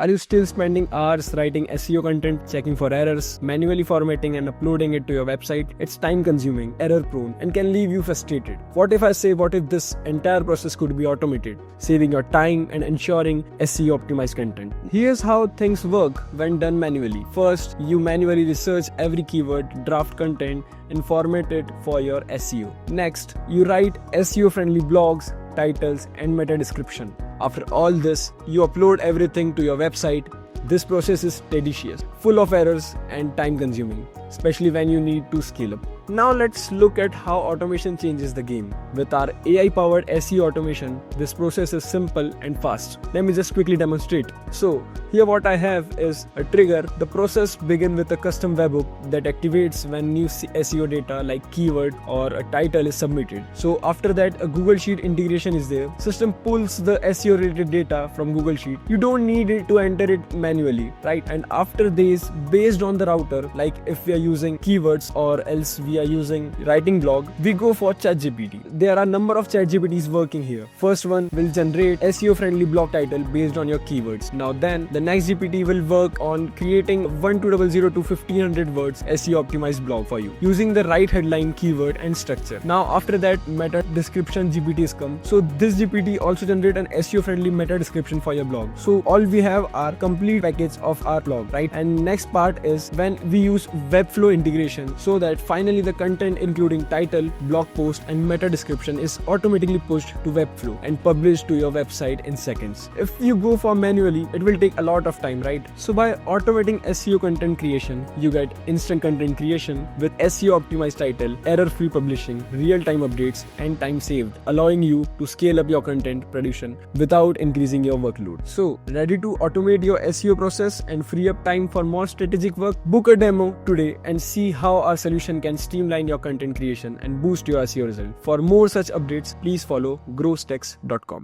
Are you still spending hours writing SEO content, checking for errors, manually formatting and uploading it to your website? It's time consuming, error prone, and can leave you frustrated. What if this entire process could be automated, saving your time and ensuring SEO optimized content? Here's how things work when done manually. First, you manually research every keyword, draft content, and format it for your SEO. Next, you write SEO-friendly blogs, titles, and meta description. After all this, you upload everything to your website. This process is tedious, full of errors and time consuming, especially when you need to scale up. Now let's look at how automation changes the game. With our AI-powered SEO automation, this process is simple and fast. Let me just quickly demonstrate. So here what I have is a trigger. The process begins with a custom webhook that activates when new SEO data like keyword or a title is submitted. So after that, a Google Sheet integration is there. System pulls the SEO related data from Google Sheet. You don't need it to enter it manually, right? And after this, based on the router, like if we are using keywords or else we are using writing blog, we go for ChatGPT. There are a number of ChatGPTs working here. First one will generate SEO friendly blog title based on your keywords. Now then, the next GPT will work on creating 1200 to 1500 words SEO optimized blog for you using the right headline, keyword and structure. Now after that, meta description GPTs come. So this GPT also generate an SEO friendly meta description for your blog. So all we have are complete package of our blog, right? And next part is when we use Webflow integration, so that finally the content including title, blog post and meta description is automatically pushed to Webflow and published to your website in seconds. If you go for manually, it will take a lot of time, right? So by automating SEO content creation, you get instant content creation with SEO optimized title, error-free publishing, real-time updates and time saved, allowing you to scale up your content production without increasing your workload. So ready to automate your SEO process and free up time for more strategic work? Book a demo today and see how our solution can streamline your content creation and boost your SEO result. For more such updates, please follow growstechs.com.